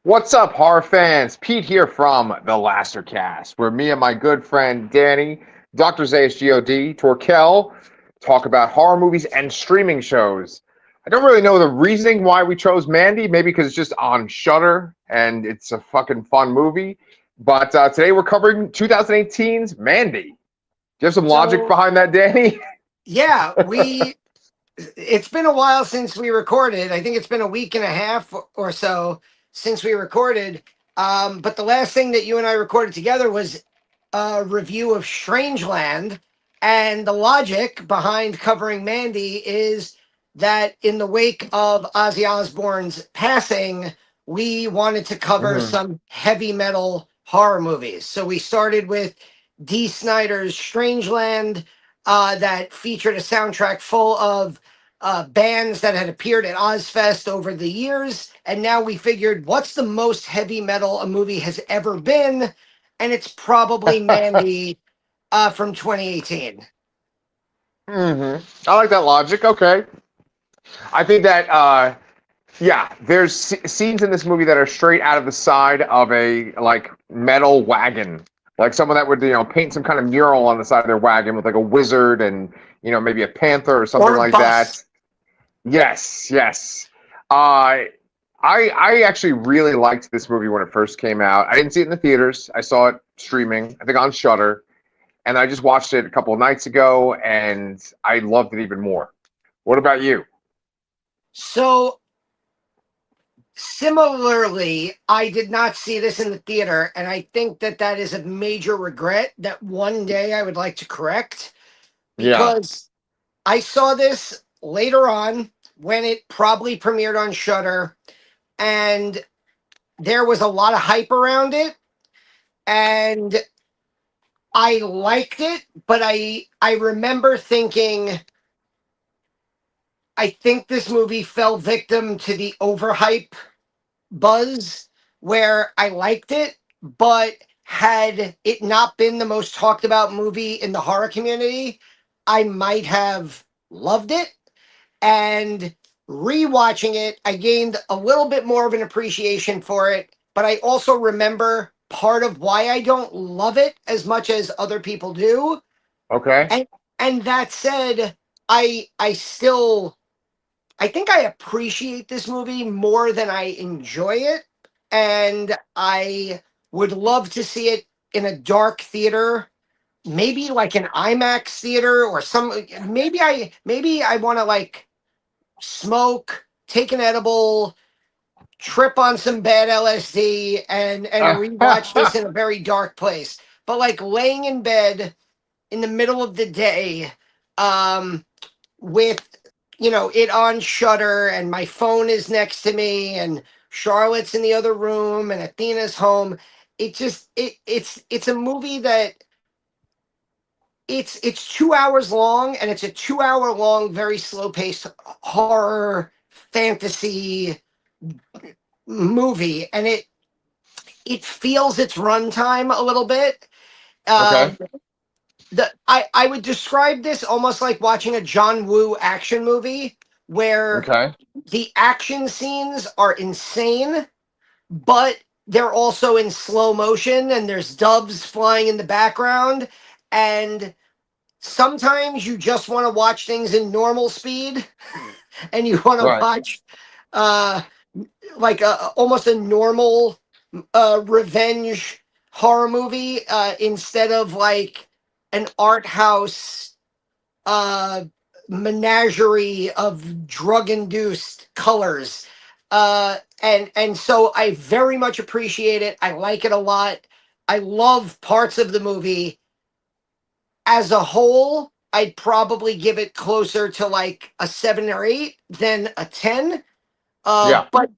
What's up, horror fans? Pete here from the Lastercast, where me and my good friend Danny, Dr. Zayas God, Torkel, talk about horror movies and streaming shows. I don't really know the reasoning why we chose Mandy, maybe because it's just on Shudder and it's a fucking fun movie. But today we're covering 2018's Mandy. Do you have some logic So behind that, Danny? yeah, it's been a while since we recorded. I think it's been a week and a half or so since we recorded. But the last thing that you and I recorded together was a review of Strangeland. And the logic behind covering Mandy is that in the wake of Ozzy Osbourne's passing, we wanted to cover Hmm. some heavy metal horror movies. So we started with D. Snyder's Strangeland, that featured a soundtrack full of bands that had appeared at Ozfest over the years. And now we figured, what's the most heavy metal a movie has ever been? And it's probably Mandy from 2018. Hmm. I like that logic. Okay. I think that yeah, there's scenes in this movie that are straight out of the side of a like metal wagon, like someone that would paint some kind of mural on the side of their wagon with like a wizard and maybe a panther or something Or a like that. bus. Yes, yes. Uh, I actually really liked this movie when it first came out. I didn't see it in the theaters. I saw it streaming, I think on Shudder, and I just watched it a couple of nights ago, and I loved it even more. What about you? So similarly, I did not see this in the theater, and I think that that is a major regret that one day I would like to correct, Yeah. because I saw this later on when it probably premiered on Shudder, and there was a lot of hype around it, and I liked it, but I remember thinking, I think this movie fell victim to the overhype buzz, where I liked it, but had it not been the most talked about movie in the horror community, I might have loved it. And rewatching it, I gained a little bit more of an appreciation for it. But I also remember part of why I don't love it as much as other people do. Okay. And and that said, I still, I think I appreciate this movie more than I enjoy it. And I would love to see it in a dark theater, maybe like an IMAX theater or some, maybe I want to like smoke, take an edible, trip on some bad LSD, and rewatch this in a very dark place. But like laying in bed in the middle of the day, um, with it on Shutter, and my phone is next to me, and Charlotte's in the other room, and Athena's home. It's a movie that it's 2 hours long, and it's a 2 hour long, very slow paced horror fantasy movie, and it feels its runtime a little bit. Okay. Um, I would describe this almost like watching a John Woo action movie, where Okay. the action scenes are insane, but they're also in slow motion, and there's doves flying in the background, and sometimes you just want to watch things in normal speed, and you want to Right. watch uh like almost a normal revenge horror movie, instead of like an art house uh menagerie of drug induced colors. And so I very much appreciate it. I like it a lot. I love parts of the movie. As a whole, I'd probably give it closer to like a 7 or 8 than a 10. Yeah. But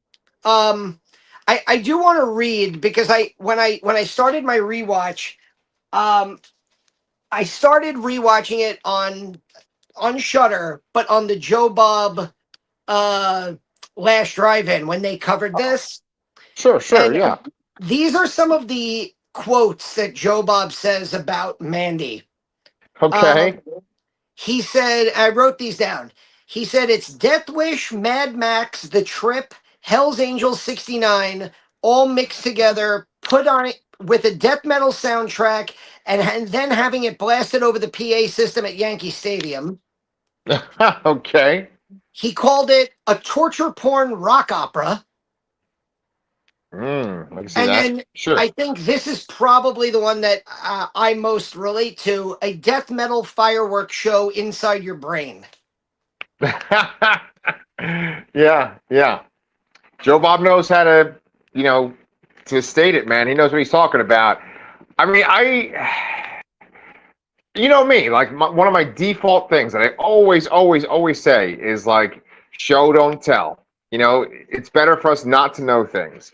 I do want to read, because when I started my rewatch, um, I started rewatching it on Shutter, but on the Joe Bob uh last drive-in when they covered this. Sure, sure, And yeah. these are some of the quotes that Joe Bob says about Mandy. Um, Okay. he said, I wrote these down. He said, it's Death Wish, Mad Max, The Trip, Hell's Angels 69, all mixed together, put on it with a death metal soundtrack, and then having it blasted over the PA system at Yankee Stadium. Okay. He called it a torture porn rock opera. I can see And that. then Sure. I think this is probably the one that I most relate to, a death metal fireworks show inside your brain. Yeah, yeah. Joe Bob knows how to, you know, to state it, man. He knows what he's talking about. I mean, you know me, like one of my default things that I always say is like, show don't tell. You know, it's better for us not to know things.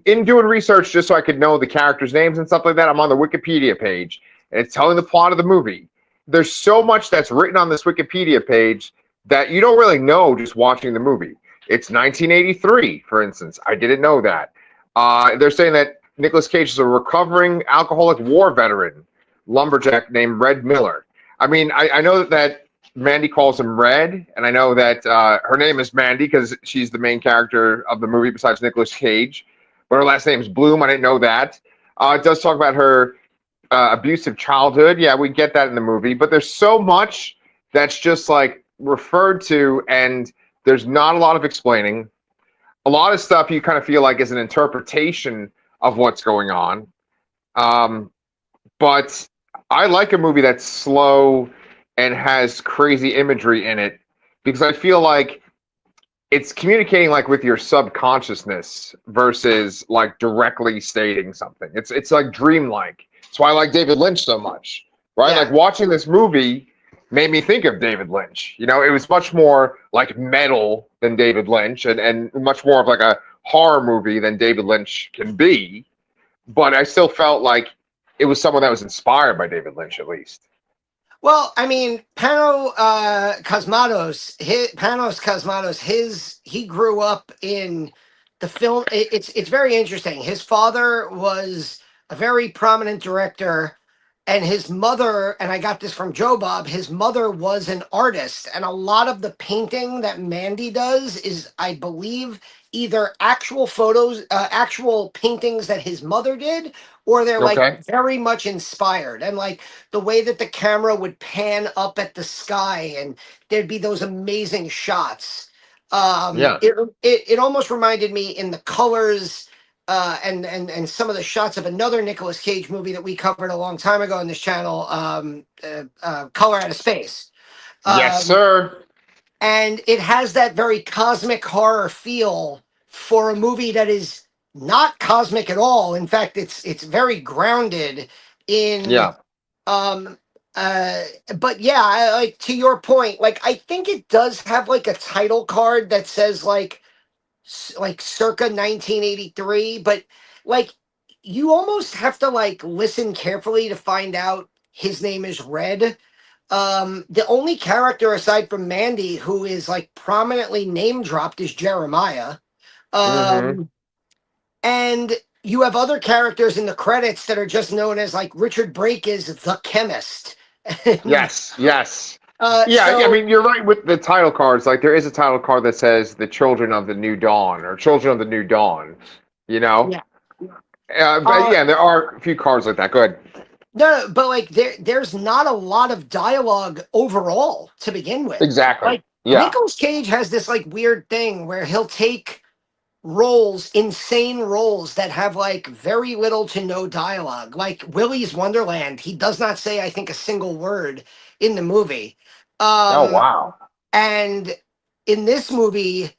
In doing research just so I could know the characters' names and stuff like that, I'm on the Wikipedia page and it's telling the plot of the movie. There's so much that's written on this Wikipedia page that you don't really know just watching the movie. It's 1983, for instance. I didn't know that. They're saying that Nicolas Cage is a recovering alcoholic war veteran lumberjack named Red Miller. I mean, I know that Mandy calls him Red, and I know that her name is Mandy because she's the main character of the movie besides Nicolas Cage. But her last name is Bloom. I didn't know that. It does talk about her abusive childhood. Yeah, we get that in the movie. But there's so much that's just like referred to, and there's not a lot of explaining. A lot of stuff you kind of feel like is an interpretation of what's going on. But I like a movie that's slow and has crazy imagery in it because I feel like it's communicating like with your subconsciousness versus like directly stating something. It's like dreamlike. That's why I like David Lynch so much, right? Like Yeah. watching this movie made me think of David Lynch. You know, it was much more like metal than David Lynch and much more of like a horror movie than David Lynch can be. But I still felt like it was someone that was inspired by David Lynch, at least. Well, I mean, Panos Cosmatos, he grew up in the film. It's very interesting. His father was a very prominent director, and his mother, and I got this from Joe Bob, his mother was an artist, and a lot of the painting that Mandy does is, I believe, either actual photos, actual paintings that his mother did, or they're like Okay. very much inspired, and like the way that the camera would pan up at the sky and there'd be those amazing shots. Yeah. It almost reminded me in the colors and some of the shots of another Nicolas Cage movie that we covered a long time ago on this channel, Color Out of Space. Yes, Um, sir. and it has that very cosmic horror feel for a movie that is not cosmic at all. In fact, it's very grounded in Yeah. um uh but yeah, like to your point, like I think it does have like a title card that says like circa 1983, but like you almost have to like listen carefully to find out his name is Red. The only character aside from Mandy who is like prominently name dropped is Jeremiah. Mm-hmm. um and you have other characters in the credits that are just known as like Richard Brake is the chemist. And Yes. Yes. uh Yeah. I so mean, you're right with the title cards. Like, there is a title card that says "The Children of the New Dawn" or "Children of the New Dawn." You know. yeah. But uh yeah, there are a few cards like that. Go ahead. No, but like there's not a lot of dialogue overall to begin with. Exactly. Like Yeah. Nicolas Cage has this like weird thing where he'll take roles, insane roles that have like very little to no dialogue. Like Willy's Wonderland, he does not say I think a single word in the movie. Oh Um wow. and in this movie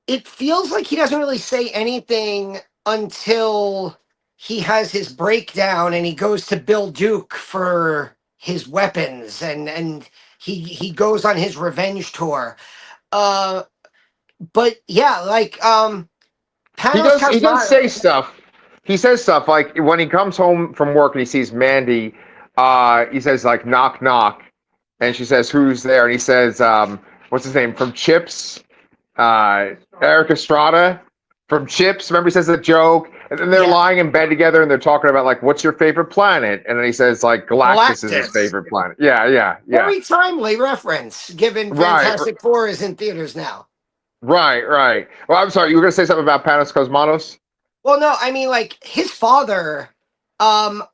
it feels like he doesn't really say anything until he has his breakdown and he goes to Bill Duke for his weapons and he goes on his revenge tour. Uh but yeah, like He Panos does. He does say Cosmatos. stuff. He says stuff like when he comes home from work and he sees Mandy. He says like knock knock, and she says who's there, and he says what's his name from Chips, Eric Estrada from Chips. Remember he says a joke, and then they're Yeah, lying in bed together and they're talking about like what's your favorite planet, and then he says like Galactus is his Galactus. favorite planet. Yeah, yeah, yeah. Very timely reference given Right. Fantastic Four is in theaters now. Right, right. Well, I'm sorry. You were going to say something about Panos Cosmatos? Well, no, I mean like his father. Um,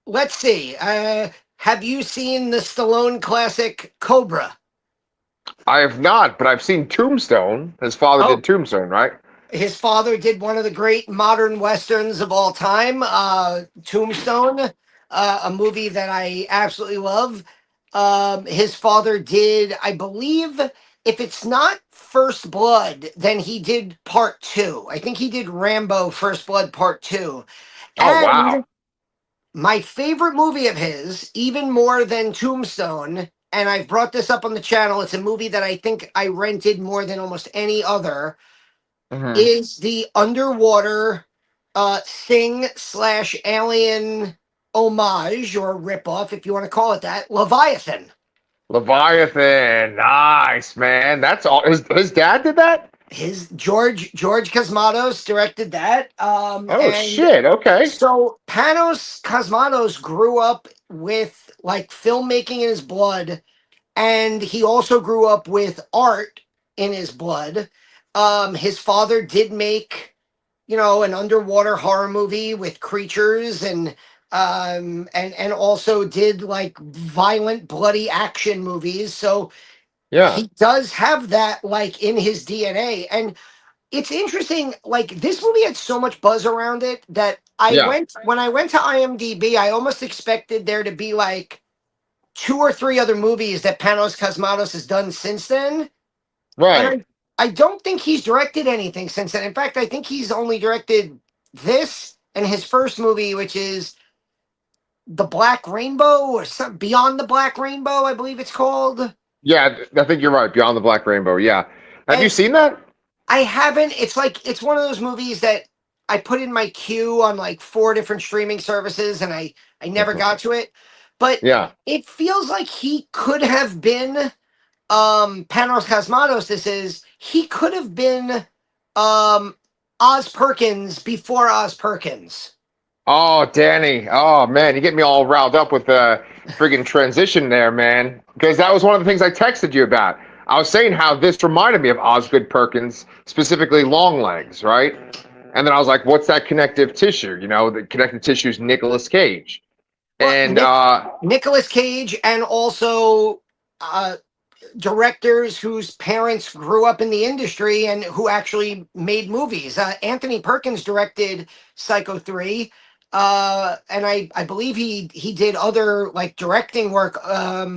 let's see. Have you seen the Stallone classic Cobra? I have not, but I've seen Tombstone. His father Oh, did Tombstone, right? his father did one of the great modern westerns of all time, Tombstone, a movie that I absolutely love. His father did, I believe, if it's not First Blood, then he did Part Two. I think he did Rambo First Blood Part Two. Oh, And wow. my favorite movie of his, even more than Tombstone, and I've brought this up on the channel, it's a movie that I think I rented more than almost any other, Hmm. is the underwater Thing slash Alien homage or ripoff, if you want to call it that, Leviathan. Leviathan. Nice, man. That's all. His dad did that? His George Cosmatos directed that, Oh, and shit. Okay. so Panos Cosmatos grew up with like filmmaking in his blood, and he also grew up with art in his blood. His father did make, an underwater horror movie with creatures and also did like violent, bloody action movies. So Yeah. he does have that like in his DNA. And it's interesting, like this movie had so much buzz around it that Yeah. when I went to IMDb, I almost expected there to be like two or three other movies that Panos Cosmatos has done since then. And Right. I don't think he's directed anything since then. In fact, I think he's only directed this and his first movie, which is The Black Rainbow or some Beyond the Black Rainbow, I believe it's called. Yeah, I think you're right. Beyond the Black Rainbow. Yeah. Have you And seen that? I haven't. It's like it's one of those movies that I put in my queue on like four different streaming services, and I never got to it. But Yeah. it feels like he could have been Panos Cosmatos. This is he could have been um Oz Perkins before Oz Perkins. Oh, Danny. Oh, man. You get me all riled up with the friggin' transition there, man. Because that was one of the things I texted you about. I was saying how this reminded me of Osgood Perkins, specifically Longlegs, right? And then I was like, what's that connective tissue? The connective tissue is Nicolas Cage. Well, And Nicholas Cage and also uh directors whose parents grew up in the industry and who actually made movies. Anthony Perkins directed Psycho 3. And I believe he did other like directing work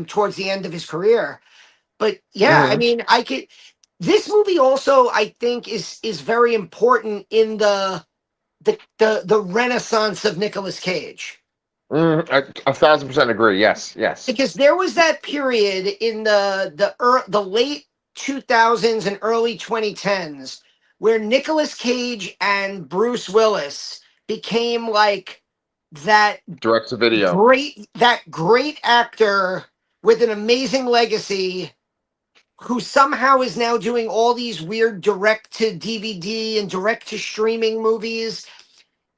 towards the end of his career. But yeah, I mhm, mean, I could this movie also I think is very important in the renaissance of Nicolas Cage. a 1,000% agree. Yes, yes. Because there was that period in the late 2000s and early 2010s where Nicolas Cage and Bruce Willis became like that Direct to video. great actor with an amazing legacy who somehow is now doing all these weird direct to DVD and direct to streaming movies,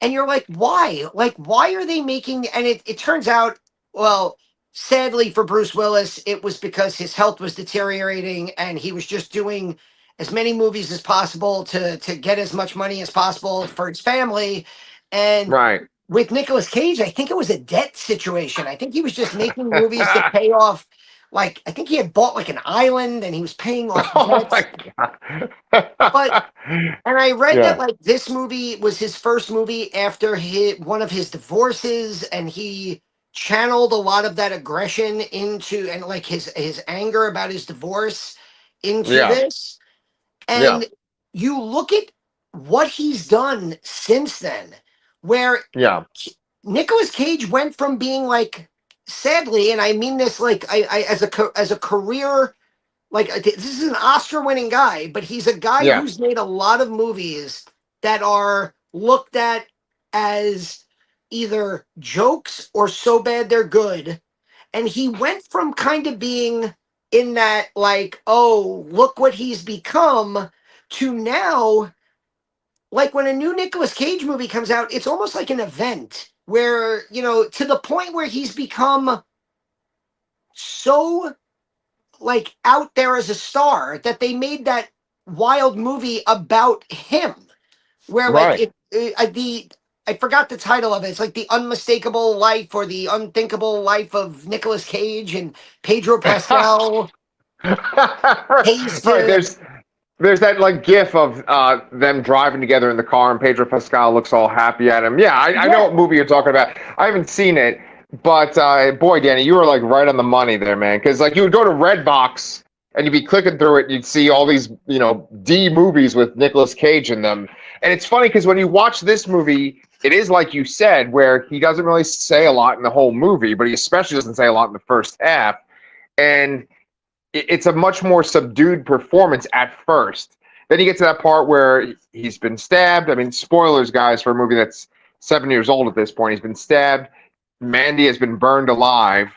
and you're like, why? Like, why are they making? And it turns out, well, sadly for Bruce Willis, it was because his health was deteriorating and he was just doing as many movies as possible to get as much money as possible for his family. And Right. with Nicolas Cage, I think it was a debt situation. I think he was just making movies to pay off. Like, I think he had bought like an island and he was paying off Oh debts. my But god. and I read that Yeah. like this movie was his first movie after one of his divorces, and he channeled a lot of that aggression into and like his anger about his divorce into Yeah. this. Yeah. And you look at what he's done since then, where Yeah. Nicolas Cage went from being like, sadly, and I mean this like I as a career like this is an Oscar-winning guy, but he's a guy Yeah. who's made a lot of movies that are looked at as either jokes or so bad they're good. And he went from kind of being in that like, oh, look what he's become to now like when a new Nicolas Cage movie comes out, it's almost like an event where, to the point where he's become so like out there as a star that they made that wild movie about him, where like Right. the I forgot the title of it. It's like the unmistakable life or the unthinkable life of Nicolas Cage, and Pedro Pascal pays Right. to. There's that like gif of them driving together in the car and Pedro Pascal looks all happy at him. Yeah, I know Yeah, what movie you're talking about. I haven't seen it, but boy, Danny, you were like right on the money there, man. Because like you would go to Redbox and you'd be clicking through it and you'd see all these, D movies with Nicolas Cage in them. And it's funny because when you watch this movie, it is like you said, where he doesn't really say a lot in the whole movie, but he especially doesn't say a lot in the first half. And it's a much more subdued performance at first. Then you get to that part where he's been stabbed. I mean, spoilers, guys, for a movie that's 7 years old at this point. He's been stabbed. Mandy has been burned alive.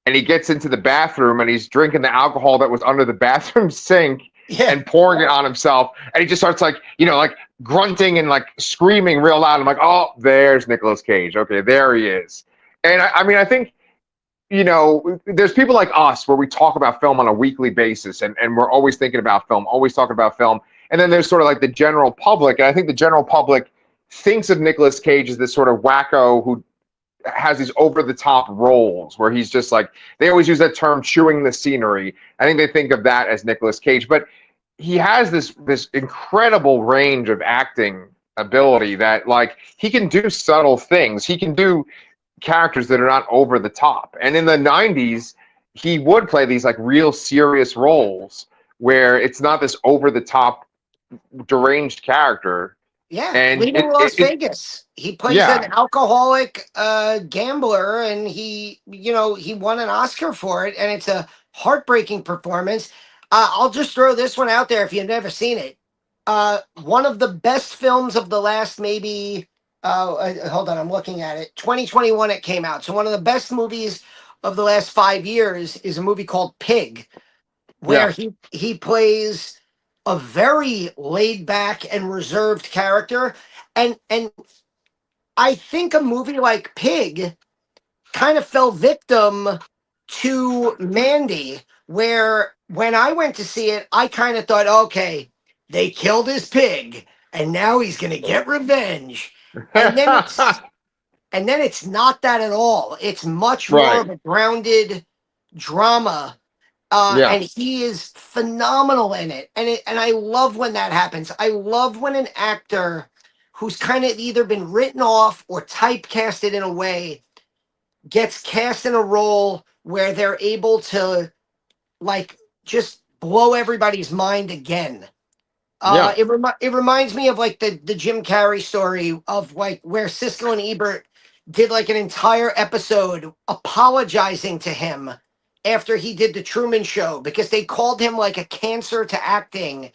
And he gets into the bathroom and he's drinking the alcohol that was under the bathroom sink yeah, and pouring it on himself. And he just starts like, like grunting and like screaming real loud. I'm like, oh, there's Nicolas Cage. Okay, there he is. And I mean, I think there's people like us where we talk about film on a weekly basis and we're always thinking about film, always talking about film. And then there's sort of like the general public. And I think the general public thinks of Nicolas Cage as this sort of wacko who has these over the top roles where he's just like, they always use that term chewing the scenery. I think they think of that as Nicolas Cage, but he has this incredible range of acting ability that like he can do subtle things. He can do characters that are not over the top. And in the 90s, he would play these like real serious roles where it's not this over the top deranged character. yeah. And Leaving Las Vegas, he plays an yeah, alcoholic gambler, and he won an Oscar for it, and it's a heartbreaking performance. I'll just throw this one out there if you've never seen it. One of the best films of the last maybe hold on, I'm looking at it. 2021 it came out. So one of the best movies of the last 5 years is a movie called Pig, where yeah, he plays a very laid back and reserved character. And I think a movie like Pig kind of fell victim to Mandy, where when I went to see it, I kind of thought, okay, they killed his pig and now he's going to get revenge. And then it's not that at all. It's much more right, of a grounded drama. yeah, And he is phenomenal in it. And I love when that happens. I love when an actor who's kind of either been written off or typecasted in a way gets cast in a role where they're able to like just blow everybody's mind again. yeah, It reminds me of like the Jim Carrey story of like where Siskel and Ebert did like an entire episode apologizing to him after he did the Truman Show because they called him like a cancer to acting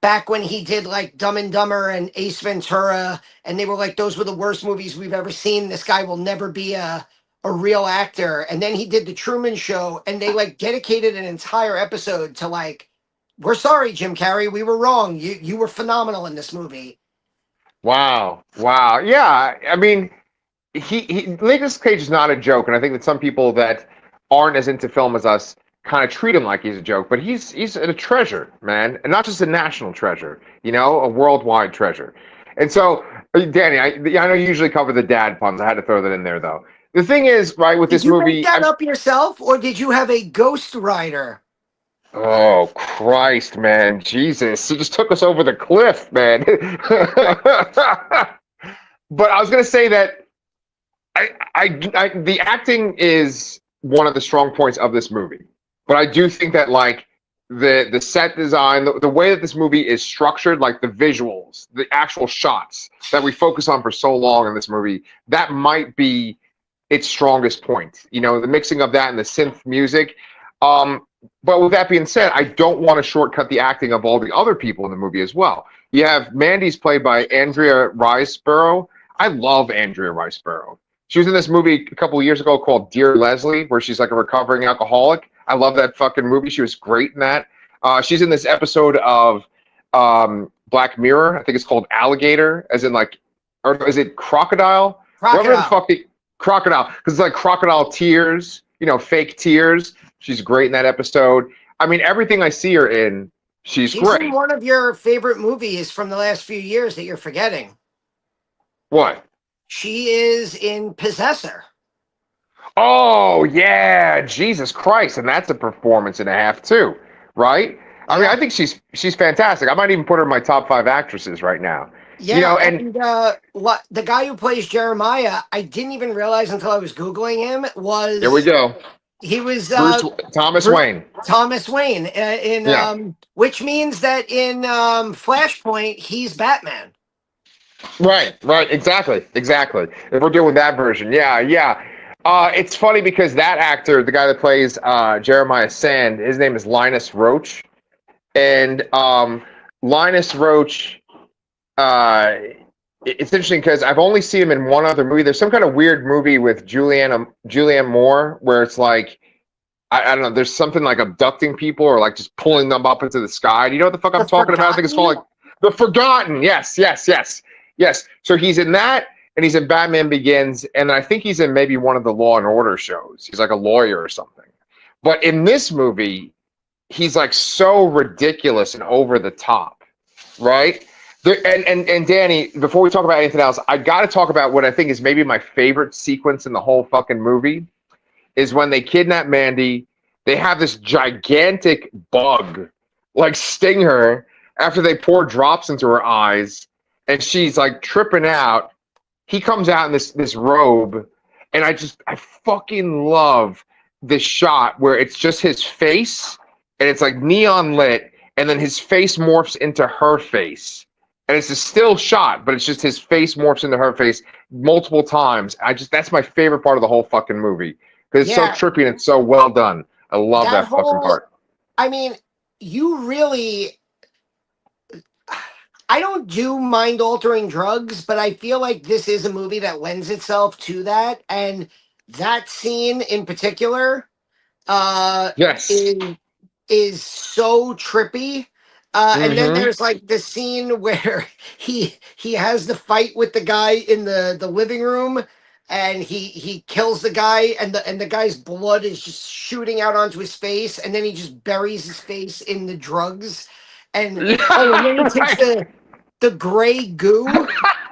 back when he did like Dumb and Dumber and Ace Ventura, and they were like, those were the worst movies we've ever seen. This guy will never be a real actor. And then he did the Truman Show, and they like dedicated an entire episode to like, we're sorry, Jim Carrey, we were wrong. You were phenomenal in this movie. wow, wow, yeah. I mean, he Nicolas Cage is not a joke, and I think that some people that aren't as into film as us kind of treat him like he's a joke, but he's a treasure, man, and not just a national treasure, a worldwide treasure. And so, Danny, I know you usually cover the dad puns. I had to throw that in there though. The thing is, right, with Did this you make movie, that up yourself, or did you have a ghost writer? oh Christ, man, Jesus, he just took us over the cliff, man. But I was gonna say that the acting is one of the strong points of this movie, but I do think that like the set design, the way that this movie is structured, like the visuals, the actual shots that we focus on for so long in this movie, that might be its strongest point. The mixing of that and the synth music. But with that being said, I don't want to shortcut the acting of all the other people in the movie as well. You have Mandy's played by Andrea Riseborough. I love Andrea Riseborough. She was in this movie a couple of years ago called Dear Leslie, where she's like a recovering alcoholic. I love that fucking movie. She was great in that. She's in this episode of Black Mirror. I think it's called Alligator, as in like, or is it Crocodile? Whatever the Crocodile. fuck the Crocodile, because it's like crocodile tears, fake tears. She's great in that episode. I mean, everything I see her in, She's She's in great. one of your favorite movies from the last few years that you're forgetting. What? She is in Possessor. Oh yeah, Jesus Christ, and that's a performance and a half too, right? I mean, I Yeah. think she's fantastic. I might even put her in my top 5 actresses right now. You Yeah, know, and and the guy who plays Jeremiah, I didn't even realize until I was googling him here we was go, he was Bruce Thomas Bru- Wayne. Thomas Wayne in Yeah, which means that in Flashpoint he's Batman. right, exactly. If we're doing that version, yeah. It's funny because that actor, the guy that plays Jeremiah Sand, his name is Linus Roach, and Linus Roach. It's interesting because I've only seen him in one other movie. There's some kind of weird movie with Julianne Moore where it's like I don't know. There's something like abducting people or like just pulling them up into the sky. Do you know what the fuck The I'm talking about? I think it's called Forgotten. like The Forgotten. Yes. So he's in that, and he's in Batman Begins, and I think he's in maybe one of the Law and Order shows. He's like a lawyer or something. But in this movie, he's like so ridiculous and over the top, right? And Danny, before we talk about anything else, I got to talk about what I think is maybe my favorite sequence in the whole fucking movie is when they kidnap Mandy. They have this gigantic bug like sting her after they pour drops into her eyes, and she's like tripping out. He comes out in this robe, and I fucking love this shot where it's just his face, and it's like neon lit, and then his face morphs into her face. And it's a still shot, but it's just his face morphs into her face multiple times. That's my favorite part of the whole fucking movie because it's so Yeah, trippy and it's so well done. I love that that fucking whole. part. I mean, you really. I don't do mind altering drugs, but I feel like this is a movie that lends itself to that, and that scene in particular uh, Yes. is so trippy. And then Mm-hmm. there's like the scene where he has the fight with the guy in the living room, and he kills the guy, and the guy's blood is just shooting out onto his face, and then he just buries his face in the drugs, and oh, and then he Yeah. takes Right. the gray goo,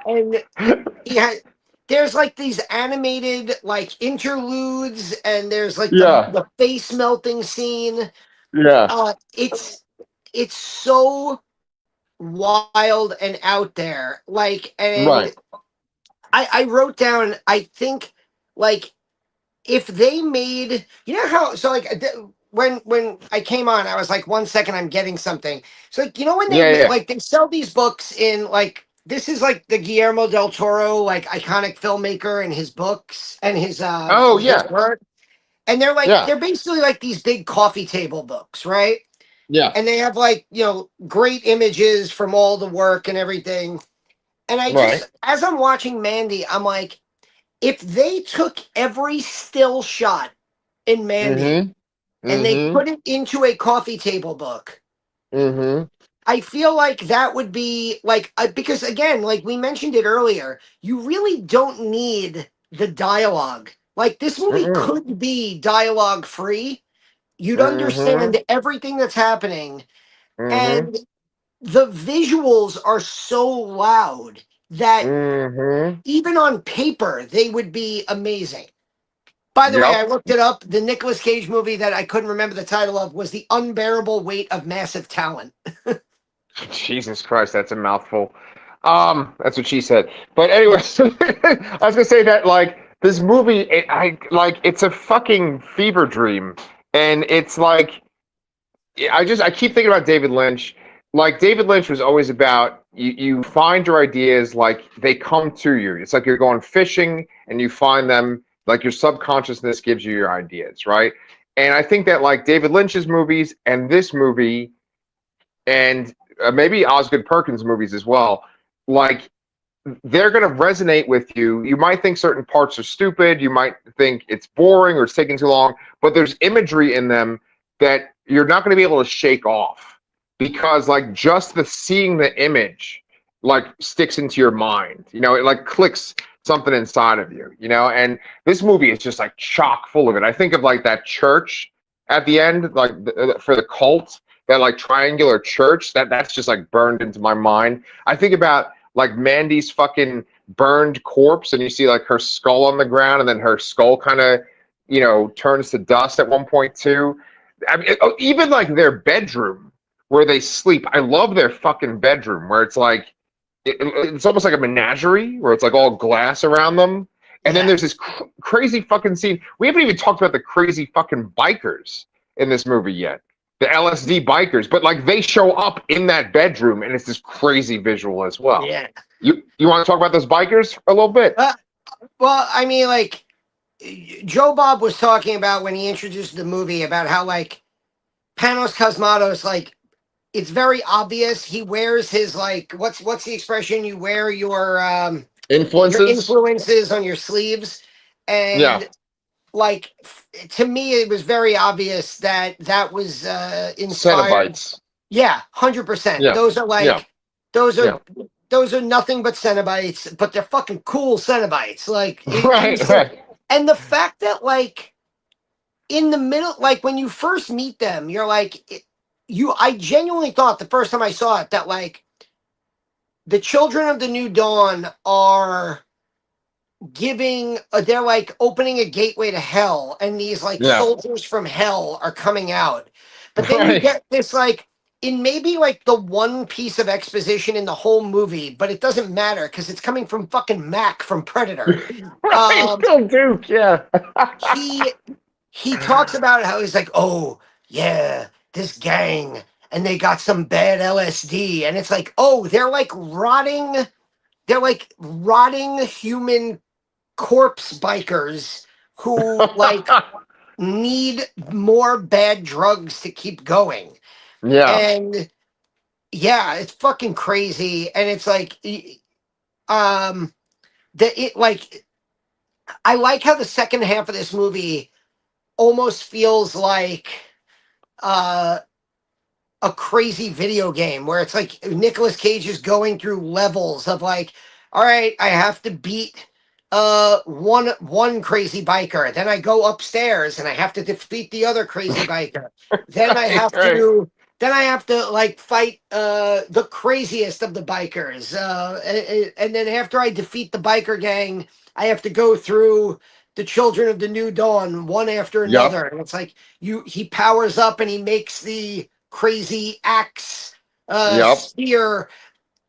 and he had there's like these animated like interludes, and there's like Yeah. the face melting scene. Yeah. It's so wild and out there. Like, and Right. I wrote down, I think, like, if they made, you know how, so like, when I came on, I was like, 1 second, I'm getting something. So, like, you know, when they Yeah. Yeah. like, they sell these books in like, this is like the Guillermo del Toro, like iconic filmmaker and his books and Oh his yeah. work. And they're like, Yeah. they're basically like these big coffee table books, right? Yeah. And they have like, great images from all the work and everything. And I Right. just, as I'm watching Mandy, I'm like, if they took every still shot in Mandy Mm-hmm. and they Mm-hmm. put it into a coffee table book, Mm-hmm. I feel like that would be like, because again, like we mentioned it earlier, you really don't need the dialogue. Like this movie Mm-hmm. could be dialogue free. You'd Mm-hmm. understand everything that's happening. Mm-hmm. And the visuals are so loud that Mm-hmm. even on paper, they would be amazing. By the way, I Yep. looked it up. The Nicolas Cage movie that I couldn't remember the title of was The Unbearable Weight of Massive Talent. Jesus Christ, that's a mouthful. That's what she said. But anyway, I was gonna say that like this movie, it's a fucking fever dream, and it's like I keep thinking about David Lynch. Like David Lynch was always about you find your ideas like they come to you. It's like you're going fishing and you find them like your subconsciousness gives you your ideas, right? And I think that like David Lynch's movies and this movie and maybe Osgood Perkins movies as well, like they're going to resonate with you. You might think certain parts are stupid. You might think it's boring or it's taking too long, but there's imagery in them that you're not going to be able to shake off because, like, just the seeing the image, like, sticks into your mind. You know, it like clicks something inside of you, you know, and this movie is just like chock full of it. I think of like that church at the end, like for the cult that like triangular church, that's just like burned into my mind. I think about like Mandy's fucking burned corpse, and you see like her skull on the ground, and then her skull kind of, turns to dust at one point too. I mean, even like their bedroom where they sleep. I love their fucking bedroom where it's like it's almost like a menagerie where it's like all glass around them. And then Yeah. there's this crazy fucking scene. We haven't even talked about the crazy fucking bikers in this movie yet. The LSD bikers, but like they show up in that bedroom, and it's this crazy visual as well. Yeah. You want to talk about those bikers a little bit? Well, I mean, like Joe Bob was talking about when he introduced the movie about how like Panos Cosmatos, like it's very obvious he wears his like what's the expression? You wear your Influences? influences on your sleeves, Yeah. and like to me it was very obvious that that was inspired. Cenobites. Yeah, 100%. Yeah. Those are Yeah. like those Yeah. are those are nothing but Cenobites, but they're fucking cool Cenobites. Like it Right, was just, right. and the fact that like in the middle, like when you first meet them, you're like I genuinely thought the first time I saw it that like the children of the new dawn are they're like opening a gateway to hell, and these like Yeah. soldiers from hell are coming out. But then you Right. get this like in maybe like the one piece of exposition in the whole movie, but it doesn't matter because it's coming from fucking Mac from Predator. Right. um Bill Duke, yeah. he he talks about how he's like, oh yeah, this gang, and they got some bad LSD, and it's like, oh, they're like rotting human corpse bikers who like need more bad drugs to keep going. Yeah. And yeah, it's fucking crazy. And it's like um it like I like how the second half of this movie almost feels like uh a crazy video game where it's like Nicolas Cage is going through levels of like, all right, I have to beat one crazy biker. Then I go upstairs and I have to defeat the other crazy biker. Then I Right, have right. to then I have to like fight the craziest of the bikers. And then after I defeat the biker gang, I have to go through the children of the new dawn one after Yep. another. And it's like he powers up and he makes the crazy axe Yep. spear,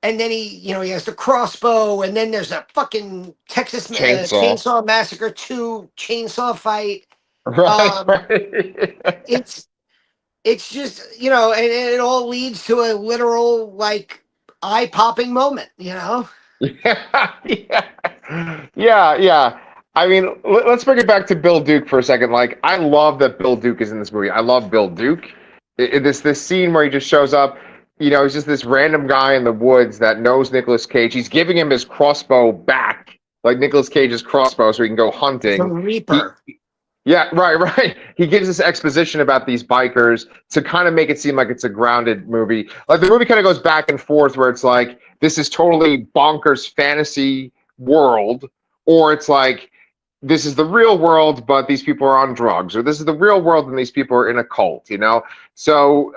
and then he has the crossbow, and then there's a fucking Texas Chainsaw. Chainsaw Massacre 2 chainsaw fight. Right, um right. it's just and it all leads to a literal like eye-popping moment. Yeah, yeah, yeah, yeah. I mean, let's bring it back to Bill Duke for a second. Like, I love that Bill Duke is in this movie. I love Bill Duke. This scene where he just shows up. He's just this random guy in the woods that knows Nicolas Cage. He's giving him his crossbow back, like Nicolas Cage's crossbow, so he can go The hunting. He, Reaper. yeah, right, right. He gives this exposition about these bikers to kind of make it seem like it's a grounded movie. Like the movie kind of goes back and forth where it's like this is totally bonkers fantasy world, or it's like this is the real world, but these people are on drugs, or this is the real world and these people are in a cult. So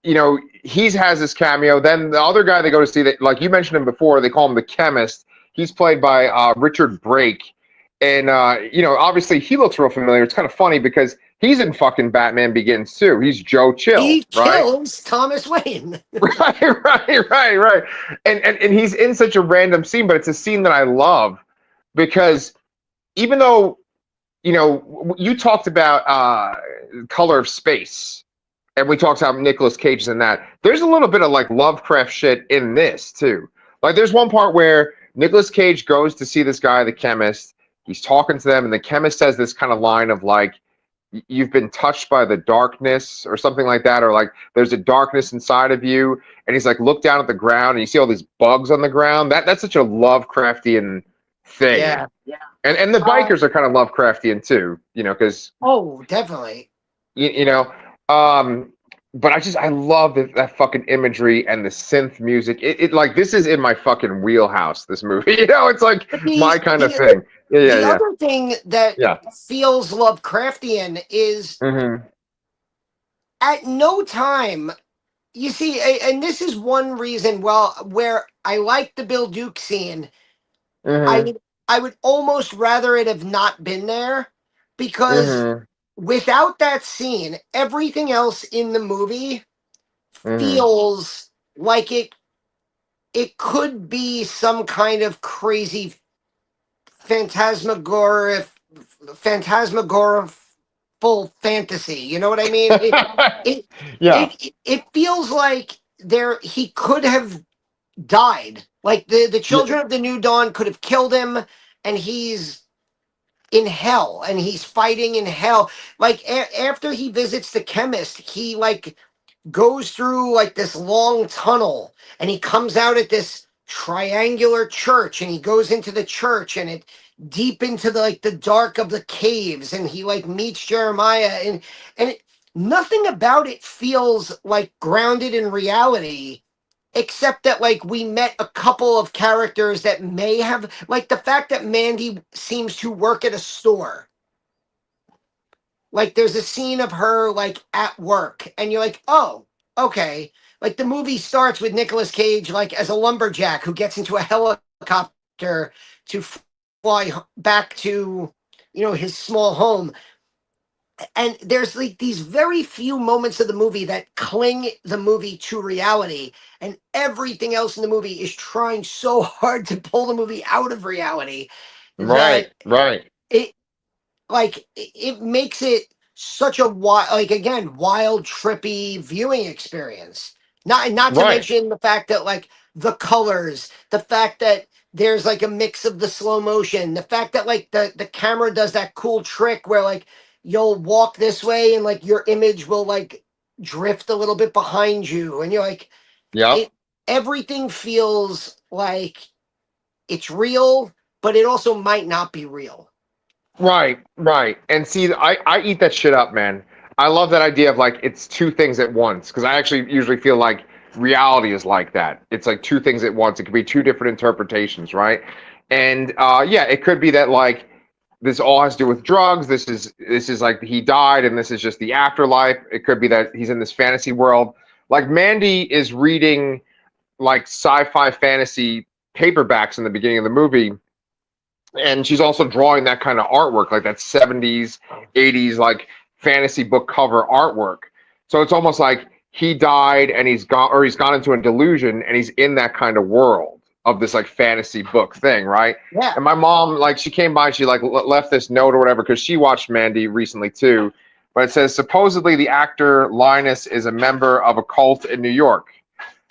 he has this cameo. Then the other guy they go to see, that, like you mentioned him before, they call him the chemist. He's played by Richard Brake. And, obviously he looks real familiar. It's kind of funny because he's in fucking Batman Begins too. He's Joe Chill, He right? kills Thomas Wayne. Right. And he's in such a random scene, but it's a scene that I love because even though, you talked about Color of Space, and we talked about Nicolas Cage in that. There's a little bit of like Lovecraft shit in this too. Like there's one part where Nicolas Cage goes to see this guy, the chemist. He's talking to them, and the chemist says this kind of line of like, "You've been touched by the darkness," or something like that, or like, "There's a darkness inside of you." And he's like, "Look down at the ground, and you see all these bugs on the ground." That's such a Lovecraftian thing. Yeah. And the bikers are kind of Lovecraftian too, because Oh, definitely. you know um but I love that fucking imagery and the synth music. It like this is in my fucking wheelhouse, this movie. It's like But my kind of thing. Yeah, the yeah, other thing that yeah. feels Lovecraftian is Hmm. at no time, you see, and this is one reason, well, where I like the Bill Duke scene. I Mm-hmm. would I would almost rather it have not been there, because Mm-hmm. without that scene, everything else in the movie Mm-hmm. feels like it could be some kind of crazy phantasmagoric phantasmagorical fantasy. You know what I mean? It Yeah. it feels like there he could have died. Like the Yeah. children of the New Dawn could have killed him, and he's in hell, and he's fighting in hell. Like after he visits the chemist, he like goes through like this long tunnel, and he comes out at this triangular church, and he goes into the church, and it deep into the like the dark of the caves, and he like meets Jeremiah, and nothing about it feels like grounded in reality, except that like we met a couple of characters that may have, like the fact that Mandy seems to work at a store. Like there's a scene of her like at work, and you're like, oh, okay. Like the movie starts with Nicolas Cage like as a lumberjack who gets into a helicopter to fly back to, his small home. And there's like these very few moments of the movie that cling the movie to reality, and everything else in the movie is trying so hard to pull the movie out of reality Right. that Right. it it makes it such a wild, like again, wild trippy viewing experience. Not to Right. mention the fact that like the colors, the fact that there's like a mix of the slow motion, the fact that like the camera does that cool trick where like you'll walk this way and like your image will like drift a little bit behind you, and you're like, Yep. it everything feels like it's real, but it also might not be real. Right, right. And see, I eat that shit up, man. I love that idea of like it's two things at once because I actually usually feel like reality is like that. It's like two things at once. It could be two different interpretations, right? And yeah, it could be that like this all has to do with drugs. This is like he died and this is just the afterlife. It could be that he's in this fantasy world. Like Mandy is reading like sci-fi fantasy paperbacks in the beginning of the movie, and she's also drawing that kind of artwork, like that 70s, 80s, like fantasy book cover artwork. So it's almost like he died and he's gone into a delusion and he's in that kind of world of this like fantasy book thing, right? Yeah. And my mom, like, she came by, she like left this note or whatever because she watched Mandy recently too. But it says supposedly the actor Linus is a member of a cult in New York.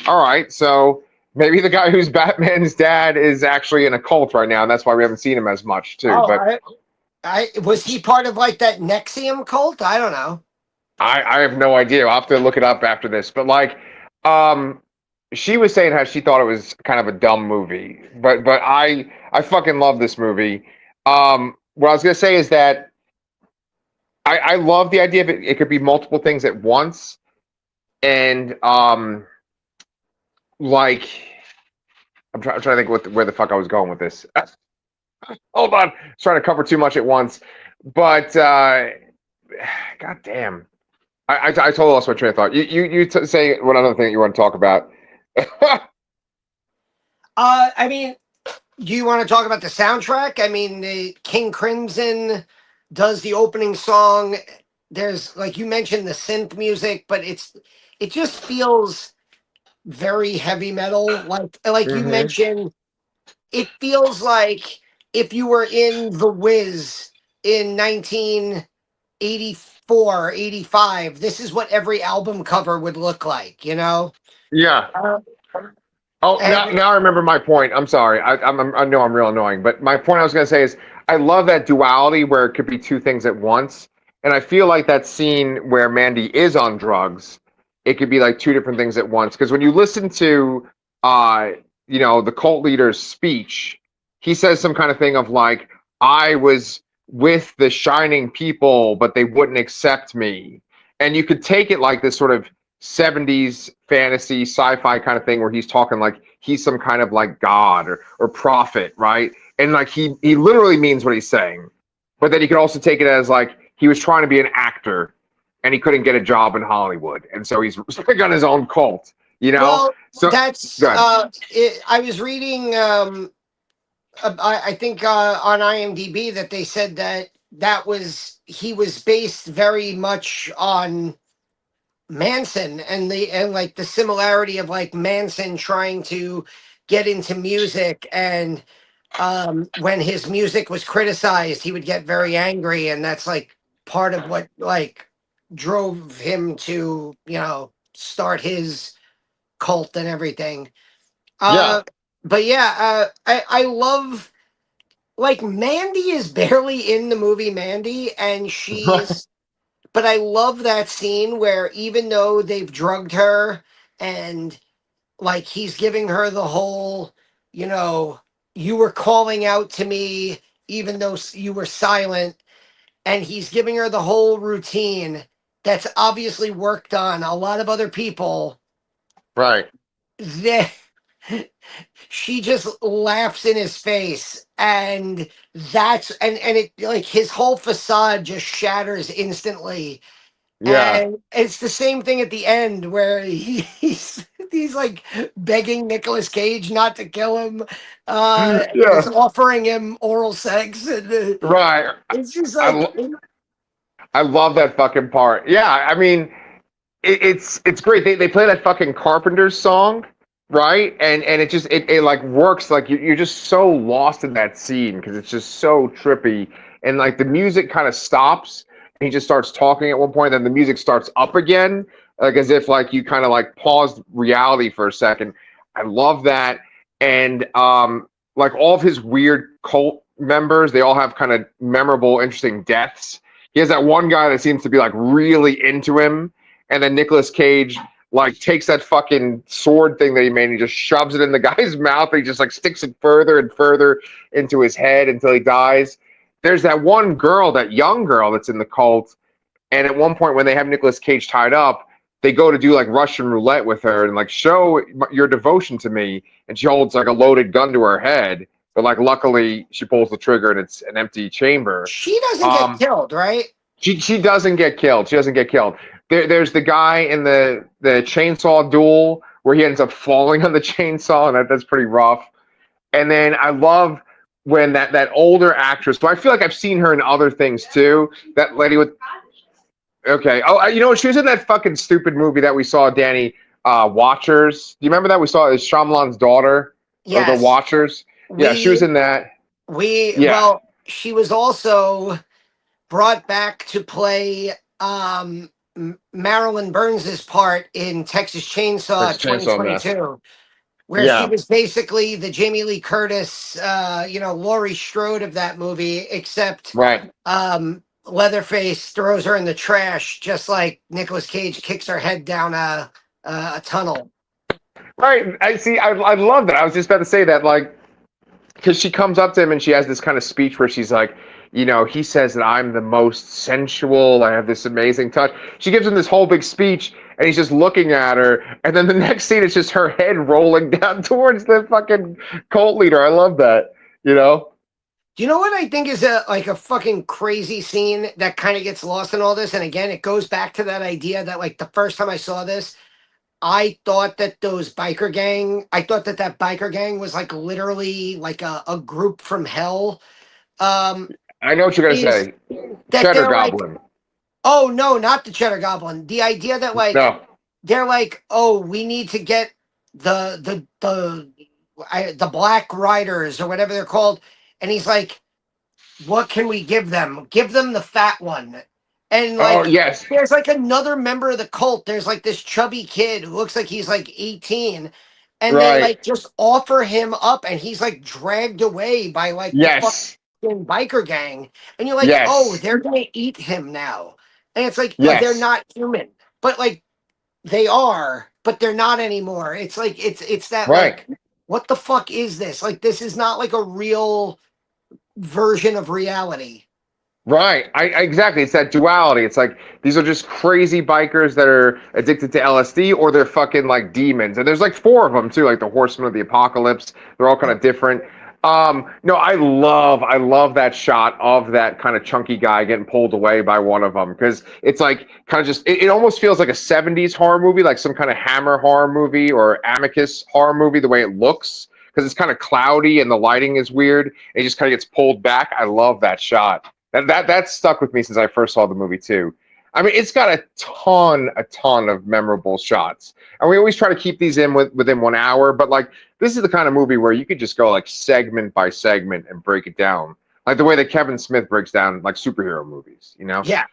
All right, so maybe the guy who's Batman's dad is actually in a cult right now, and that's why we haven't seen him as much too. Oh, But I was he part of like that Nexium cult? I don't know. I have no idea. I'll have to look it up after this. But like, um, she was saying how she thought it was kind of a dumb movie, but I fucking love this movie. What I was gonna say is that I love the idea of it could be multiple things at once, and like I'm trying to think where the fuck I was going with this. Hold on, trying to cover too much at once. But god damn, I totally lost my train of thought. You say what other thing that you want to talk about? I mean, do you want to talk about the soundtrack? I mean, the King Crimson does the opening song. There's like you mentioned the synth music, but it just feels very heavy metal. Like you Hmm. mentioned, it feels like if you were in The Wiz in 1984, 85, this is what every album cover would look like, you know? Yeah. Uh, Oh, and now I remember my point. I'm sorry. I know I'm real annoying, but my point I was going to say is I love that duality where it could be two things at once, and I feel like that scene where Mandy is on drugs, it could be like two different things at once. Because when you listen to, uh, the cult leader's speech, he says some kind of thing of like, I was with the shining people, but they wouldn't accept me, and you could take it like this sort of 70s fantasy sci-fi kind of thing where he's talking like he's some kind of like god or prophet, right? And like he literally means what he's saying, but then you could also take it as like he was trying to be an actor and he couldn't get a job in Hollywood, and so he's starting on his own cult. You know, Well, so that's good. I was reading I think on IMDb that they said that he was based very much on Manson and like the similarity of like Manson trying to get into music, and when his music was criticized he would get very angry, and that's like part of what like drove him to, start his cult and everything. Yeah, But yeah, I love, like, Mandy is barely in the movie Mandy, and she's but I love that scene where even though they've drugged her, and like he's giving her the whole, you know, you were calling out to me even though you were silent, and he's giving her the whole routine that's obviously worked on a lot of other people. right. That she just laughs in his face, and it, like, his whole facade just shatters instantly. Yeah, And it's the same thing at the end where he's like begging Nicolas Cage not to kill him, and is yeah, offering him oral sex, and right. it's just I like, lo- I love that fucking part. Yeah, I mean, it's great. They play that fucking Carpenter's song, right? And it just it like works. Like you're just so lost in that scene because it's just so trippy. And like the music kind of stops, and he just starts talking at one point, then the music starts up again, like as if like you kind of like paused reality for a second. I love that. And like all of his weird cult members, they all have kind of memorable, interesting deaths. He has that one guy that seems to be like really into him, and then Nicolas Cage like takes that fucking sword thing that he made and he just shoves it in the guy's mouth, and he just like sticks it further and further into his head until he dies. There's that one girl, that young girl that's in the cult, and at one point when they have Nicolas Cage tied up, they go to do like Russian roulette with her and like show your devotion to me, and she holds like a loaded gun to her head, but like luckily she pulls the trigger and it's an empty chamber. she doesn't get Um, killed, right? she doesn't get killed. She doesn't get killed. There's the guy in the chainsaw duel where he ends up falling on the chainsaw, and that's pretty rough. And then I love when that older actress, but I feel like I've seen her in other things too. That lady with okay. Oh, you know what? She was in that fucking stupid movie that we saw, Danny. Watchers. Do you remember that we saw? It's Shyamalan's daughter, or the Yes. Watchers. Yeah, she was we in that. we Yeah, well, she was also brought back to play Marilyn Burns's part in Texas Chainsaw Texas Chainsaw 2022, where she Yeah, was basically the Jamie Lee Curtis, Laurie Strode of that movie, except right. Leatherface throws her in the trash, just like Nicolas Cage kicks her head down a tunnel. Right. I see. I love that. I was just about to say that, like, because she comes up to him and she has this kind of speech where she's like, he says that I'm the most sensual. I have this amazing touch. She gives him this whole big speech, and he's just looking at her. And then the next scene is just her head rolling down towards the fucking cult leader. I love that. You know? Do you know what I think is a fucking crazy scene that kind of gets lost in all this? And again, it goes back to that idea that, like, the first time I saw this, I thought that I thought that biker gang was like literally like a group from hell. Um, I know what you're gonna is say. that Cheddar they're like, Goblin. oh no, not the Cheddar Goblin. The idea that, like, No. they're like, oh, we need to get the Black Riders or whatever they're called, and he's like, what can we give them? Give them the fat one. And Oh like, yes. there's like another member of the cult. There's like this chubby kid who looks like he's like 18. And they Right. like just offer him up, and he's like dragged away by like the Yes. fucking biker gang. And you're like, oh, Yes. they're gonna eat him now. And it's like, they're Yes. not human. But like, they are, but they're not anymore. It's like, it's that, Right. like, what the fuck is this? Like, this is not like a real version of reality. Right. I exactly. It's that duality. It's like these are just crazy bikers that are addicted to LSD, or they're fucking like demons. And there's like four of them too, like the Horsemen of the Apocalypse. They're all kind of different. No, I love that shot of that kind of chunky guy getting pulled away by one of them because it's like kind of just it almost feels like a '70s horror movie, like some kind of Hammer horror movie or Amicus horror movie, the way it looks because it's kind of cloudy and the lighting is weird. And it just kind of gets pulled back. I love that shot. That stuck with me since I first saw the movie too. I mean, it's got a ton of memorable shots, and we always try to keep these within 1 hour. But like, this is the kind of movie where you could just go like segment by segment and break it down, like the way that Kevin Smith breaks down like superhero movies. Yeah.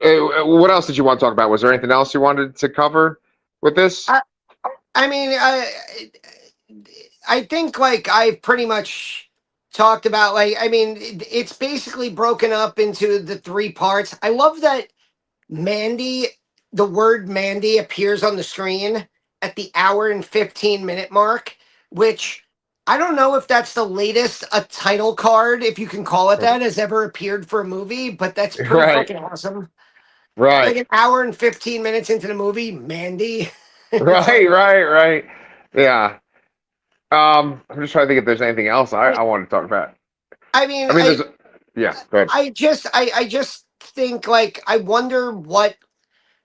What else did you want to talk about? Was there anything else you wanted to cover with this? I, I mean, I think like I've pretty much talked about like I mean it's basically broken up into the three parts. I love that Mandy, the word Mandy appears on the screen at the hour and 15-minute mark, which I don't know if that's the latest a title card, if you can call it that, has ever appeared for a movie, but that's pretty Right, fucking awesome. Like right, an hour and 15 minutes into the movie, Mandy. It's like, right. Yeah. I'm just trying to think if there's anything else I want to talk about. I mean, I mean, there's, yeah, go ahead. I just think like I wonder what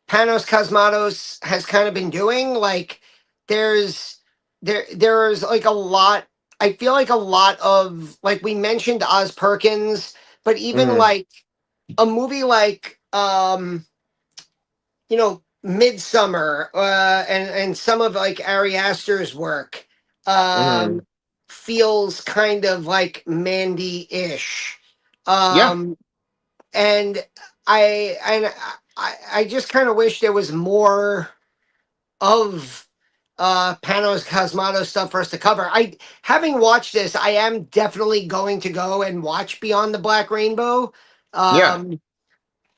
Panos Cosmatos has kind of been doing. Like there's there's like a lot. I feel like a lot of like we mentioned Oz Perkins, but even Hmm. like a movie like Midsummer and some of like Ari Aster's work Hmm. um feels kind of like Mandy-ish. Yeah, Um and I just kind of wish there was more of Panos Cosmatos stuff for us to cover. I having watched this, I am definitely going to go and watch Beyond the Black Rainbow. yeah,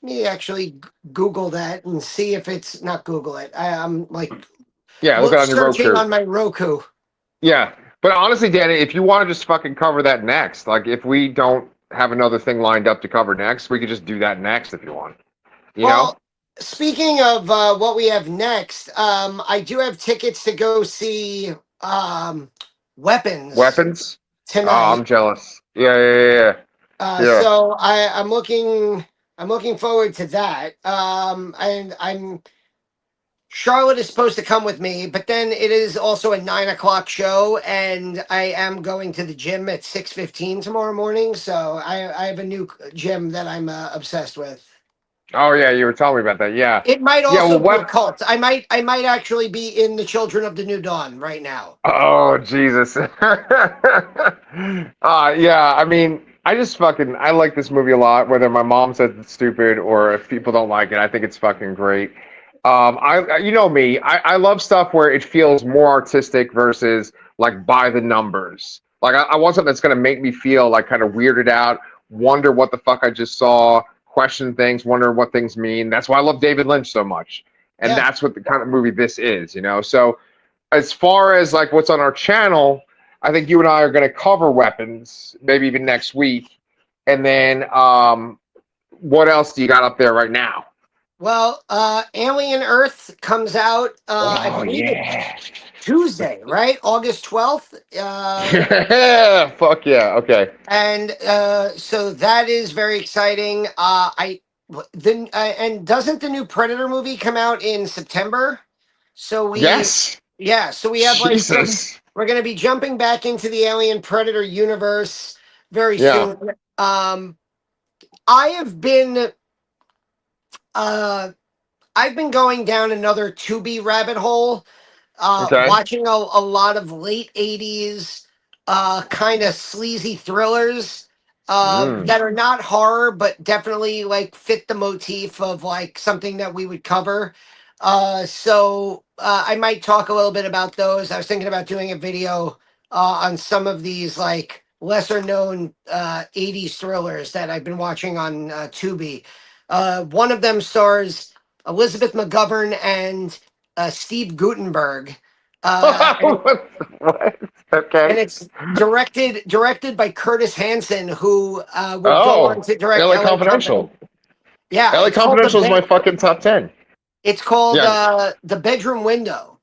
Let me actually Google that and see if it's not Google it. I'm like yeah. Look look at it on your searching Roku. on my Roku. Yeah, but honestly, Danny, if you want to just fucking cover that next, like if we don't have another thing lined up to cover next, we could just do that next if you want. You know, Well, speaking of what we have next, I do have tickets to go see Weapons weapons. Oh, I'm tonight. jealous. Yeah. So I'm looking forward to that. And I'm Charlotte is supposed to come with me, but then it is also a 9 o'clock show, and I am going to the gym at 6:15 tomorrow morning. So I have a new gym that I'm obsessed with. Oh yeah, you were telling me about that. Yeah, It might yeah. also Well, be a what? cult. I might actually be in the Children of the New Dawn right now. Oh Jesus. Yeah. I mean, I like this movie a lot. Whether my mom says it's stupid or if people don't like it, I think it's fucking great. You know me. I love stuff where it feels more artistic versus like by the numbers. Like I want something that's gonna make me feel like kind of weirded out, wonder what the fuck I just saw, question things, wonder what things mean. That's why I love David Lynch so much, and Yeah. that's what the kind of movie this is. You know, so as far as like what's on our channel, I think you and I are going to cover weapons, maybe even next week. And then what else do you got up there right now? Well, Alien Earth comes out. I Oh believe it's yeah, Tuesday, right? August 12th. yeah, fuck yeah. Okay. And so that is very exciting. And doesn't the new Predator movie come out in September? So Yes. we have like some. Jesus. We're going to be jumping back into the Alien Predator universe very Yeah. soon. Um, I have been uh, I've been going down another Tubi rabbit hole, Okay. watching a lot of late 80s kind of sleazy thrillers Mm. that are not horror, but definitely like fit the motif of like something that we would cover. I might talk a little bit about those. I was thinking about doing a video on some of these like lesser known 80s thrillers that I've been watching on Tubi. One of them stars Elizabeth McGovern and Steve Gutenberg, and What? Okay. it's directed by Curtis Hanson, who would go on Oh, to direct LA L.A. Company. Confidential. Yeah, LA Confidential is my fucking top 10. it's called Yeah. The Bedroom Window.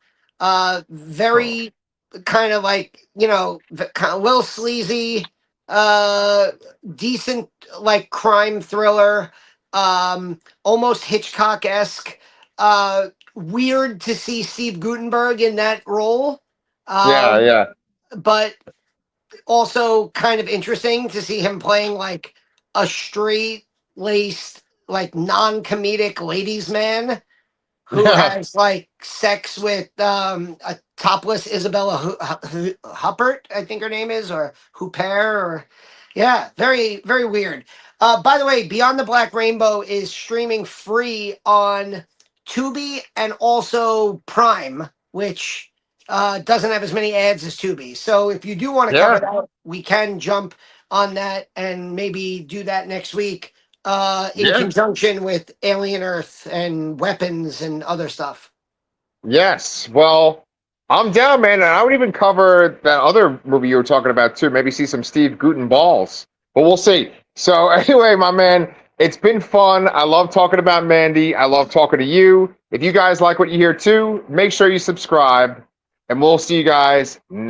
Oh. Very. kind of like, you know, kind of little sleazy, uh, decent like crime thriller, almost Hitchcock esque. Weird to see Steve Gutenberg in that role, Yeah, um, yeah. but also kind of interesting to see him playing like a straight laced, like non comedic ladies' man who Yeah. has like sex with a topless Isabella Huppert, I think her name is, or Huppert, or yeah, very very weird. By the way, Beyond the Black Rainbow is streaming free on Tubi and also Prime, which doesn't have as many ads as Tubi. So if you do want to cover Yeah. that, we can jump on that and maybe do that next week in Yeah. conjunction with Alien Earth and weapons and other stuff. Yes. Well, I'm down, man, and I would even cover that other movie you were talking about too. Maybe see some Steve Guten balls, but we'll see. So anyway, my man, it's been fun. I love talking about Mandy. I love talking to you. If you guys like what you hear too, make sure you subscribe, and we'll see you guys next.